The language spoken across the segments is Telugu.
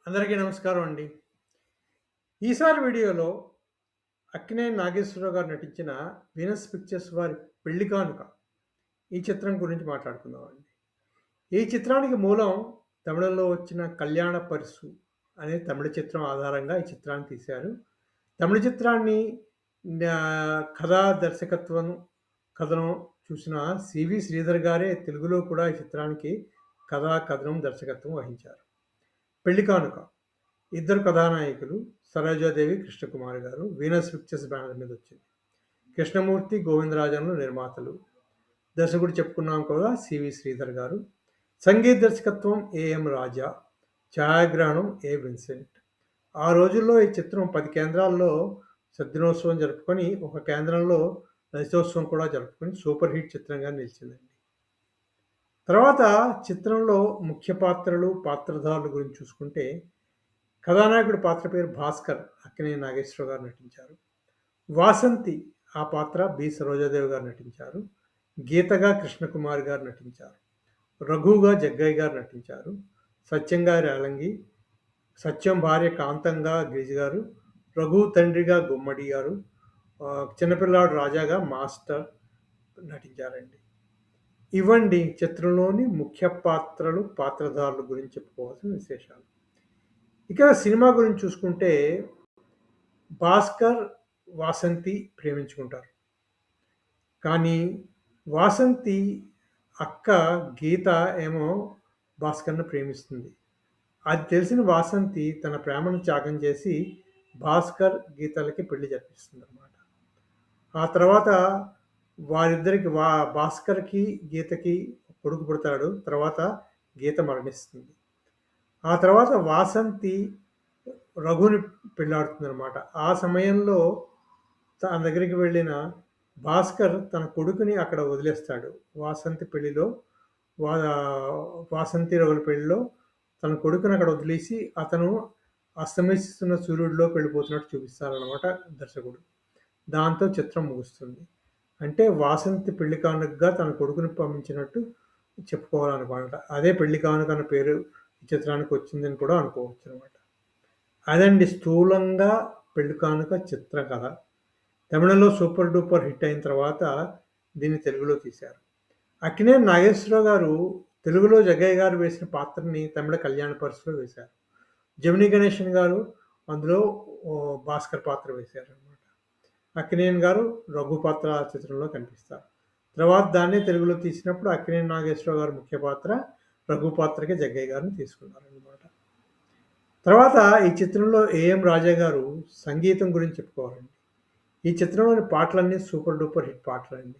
అందరికీ నమస్కారం అండి. ఈసారి వీడియోలో అక్కినేని నాగేశ్వరరావు గారు నటించిన 'వీనస్ పిక్చర్స్' వారి 'పెళ్లి కానుక' ఈ చిత్రం గురించి మాట్లాడుకుందామండి. ఈ చిత్రానికి మూలం తమిళంలో వచ్చిన 'కళ్యాణ పరిసు' అనే తమిళ చిత్రం ఆధారంగా ఈ చిత్రాన్ని తీశారు. తమిళ చిత్రాన్ని కథా దర్శకత్వం, కథనం చూసిన సివి శ్రీధర్ గారే తెలుగులో కూడా ఈ చిత్రానికి కథా, కథనం, దర్శకత్వం వహించారు. 'పెళ్లి కానుక' ఇద్దరు కథానాయకులు సరోజాదేవి, కృష్ణకుమార్ గారు. వీనస్ పిక్చర్స్ బ్యానర్ మీద వచ్చింది. కృష్ణమూర్తి, గోవిందరాజన్లు నిర్మాతలు. దర్శకుడు చెప్పుకున్నాం కదా, సివి శ్రీధర్ గారు. సంగీత దర్శకత్వం ఏఎం రాజా. ఛాయాగ్రహణం A Vincent. ఆ రోజుల్లో ఈ చిత్రం 10 కేంద్రాల్లో సద్దినోత్సవం జరుపుకొని, ఒక కేంద్రంలో రజతోత్సవం కూడా జరుపుకొని సూపర్ హిట్ చిత్రంగా నిలిచిందండి. తర్వాత చిత్రంలో ముఖ్య పాత్రలు, పాత్రధారుల గురించి చూసుకుంటే, కథానాయకుడి పాత్ర పేరు భాస్కర్, అక్కినేని నాగేశ్వరరావు గారు నటించారు. వాసంతి ఆ పాత్ర బి సరోజాదేవి గారు నటించారు. గీతగా కృష్ణకుమార్ గారు నటించారు. రఘుగా జగ్గయ్య గారు నటించారు. సత్యంగా రేలంగి, సత్యం భార్య కాంతంగా గిరిజ గారు, రఘు తండ్రిగా గుమ్మడి గారు, చిన్నపిల్లాడు రాజాగా మాస్టర్ నటించారండి. ఇవ్వండి చిత్రంలోని ముఖ్య పాత్రలు, పాత్రధారుల గురించి చెప్పుకోవాల్సిన విశేషాలు. ఇక సినిమా గురించి చూసుకుంటే, భాస్కర్, వాసంతి ప్రేమించుకుంటారు. కానీ వాసంతి అక్క గీత ఏమో భాస్కర్‌ని ప్రేమిస్తుంది. అది తెలిసిన వాసంతి తన ప్రేమను త్యాగం చేసి భాస్కర్, గీతలకి పెళ్లి జరిపిస్తుందనమాట. ఆ తర్వాత వారిద్దరికి భాస్కర్‌కి, గీతకి కొడుకు పుడతాడు. తర్వాత గీత మరణిస్తుంది. ఆ తర్వాత వాసంతి రఘుని పెళ్ళాడుతుందనమాట. ఆ సమయంలో తన దగ్గరికి వెళ్ళిన భాస్కర్ తన కొడుకుని అక్కడ వదిలేస్తాడు. వాసంతి పెళ్లిలో వా వాసంతి రఘుల పెళ్లిలో తన కొడుకుని అక్కడ వదిలేసి అతను అస్తమిస్తున్న సూర్యుడిలోకి వెళ్ళిపోతున్నట్టు చూపిస్తారనమాట దర్శకుడు. దాంతో చిత్రం ముగుస్తుంది. అంటే వాసంతి పెళ్లి కానుకగా తన కొడుకుని పంపించినట్టు చెప్పుకోవాలనమాట. అదే పెళ్లి కానుక అన్న పేరు ఈ చిత్రానికి వచ్చిందని కూడా అనుకోవచ్చు అనమాట. అదండి స్థూలంగా పెళ్లి కానుక చిత్ర కథ. తమిళంలో సూపర్ డూపర్ హిట్ అయిన తర్వాత దీన్ని తెలుగులో తీశారు. అక్కినేని నాగేశ్వరరావు గారు తెలుగులో జగ్గయ్య గారు వేసిన పాత్రని తమిళ కళ్యాణ పరిసులో వేశారు. జమినీ గణేశన్ గారు అందులో భాస్కర్ పాత్ర వేశారనమాట. అక్కినేని గారు రఘు పాత్ర ఆ చిత్రంలో కనిపిస్తారు. తర్వాత దాన్నే తెలుగులో తీసినప్పుడు అక్కినేని నాగేశ్వరరావు గారు ముఖ్య పాత్ర, రఘు పాత్రకి జగ్గయ్య గారిని తీసుకున్నారనమాట. తర్వాత ఈ చిత్రంలో ఏఎం రాజా గారు సంగీతం గురించి చెప్పుకోవాలండి. ఈ చిత్రంలోని పాటలన్నీ సూపర్ డూపర్ హిట్ పాటలండి.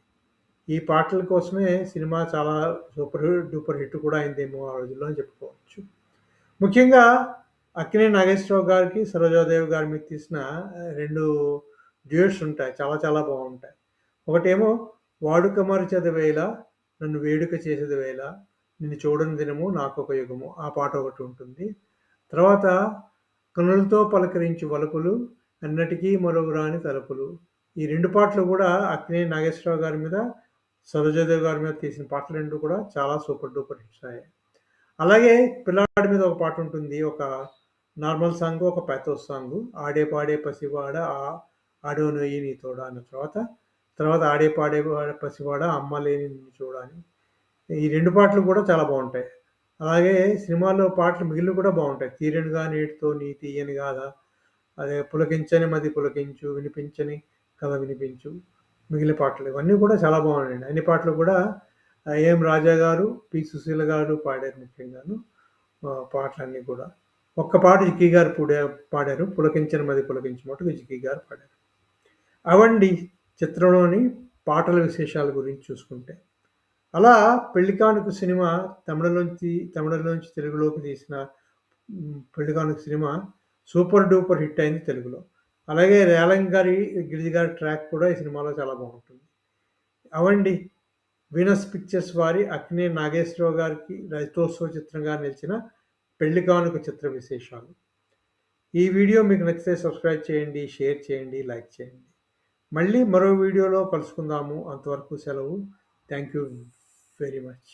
ఈ పాటల కోసమే సినిమా చాలా సూపర్ డూపర్ హిట్ కూడా అయిందేమో ఆ రోజుల్లో అని చెప్పుకోవచ్చు. ముఖ్యంగా అక్కినేని నాగేశ్వరరావు గారికి, సరోజాదేవి గారి మీద తీసిన 2 డ్యూయెట్స్ ఉంటాయి. చాలా చాలా బాగుంటాయి. ఒకటేమో 'వాడుక మరచెద వేళ నన్ను వేడుక చేసేది వేళ నిన్ను చూడని దినము నాకొక యుగము' ఆ పాట ఒకటి ఉంటుంది. తర్వాత 'కనులతో పలకరించు వలపులు ఎన్నటికీ మరువరాని తలుపులు' ఈ 2 పాటలు కూడా అక్కినేని నాగేశ్వరరావు గారి మీద, సరోజాదేవి గారి మీద తీసిన పాటలు 2 కూడా చాలా సూపర్ డూపర్ హిట్స్ అయ్యాయి. అలాగే పిల్లాడి మీద ఒక పాట ఉంటుంది. ఒక నార్మల్ సాంగ్, ఒక పాథోస్ సాంగ్. 'ఆడే పాడే పసివాడ ఆడోనోయి నీ తోడ' అన్న తర్వాత 'ఆడే పాడే పసివాడ అమ్మ లేని నిన్ను చూడ' అని. ఈ 2 పాటలు కూడా చాలా బావుంటాయి. అలాగే సినిమాలో పాటలు మిగిలినవి కూడా బావుంటాయి. 'తీరెనుగా నేటితో నీ తీయని గాథ', అదే 'పులకించని మది పులకించు వినిపించని కథ వినిపించు' మిగిలిన పాటలు ఇవన్నీ కూడా చాలా బాగున్నాయండి. అన్ని పాటలు కూడా ఏఎం రాజా గారు, పి సుశీల గారు పాడారు ముఖ్యంగాను పాటలన్నీ కూడా. ఒక్క పాట జిక్కి గారు పాడారు. 'పులకించని మది పులకించు' మటుకు జిక్కి గారు పాడారు. అవండి చిత్రంలోని పాటల విశేషాల గురించి చూసుకుంటే. అలా 'పెళ్లి కానుక' సినిమా తమిళంలోంచి తెలుగులోకి తీసిన 'పెళ్లి కానుక' సినిమా సూపర్ డూపర్ హిట్ అయింది తెలుగులో. అలాగే రేలంగి గారి, గిరిజ గారి ట్రాక్ కూడా ఈ సినిమాలో చాలా బాగుంటుంది. అవండి వీనస్ పిక్చర్స్ వారి అక్కినేని నాగేశ్వరరావు గారికి రజతోత్సవ చిత్రంగా నిలిచిన 'పెళ్లి కానుక' చిత్ర విశేషాలు. ఈ వీడియో మీకు నచ్చితే సబ్స్క్రైబ్ చేయండి, షేర్ చేయండి, లైక్ చేయండి. మళ్ళీ మరో వీడియోలో కలుసుకుందాము. అంతవరకు సెలవు. Thank you very much.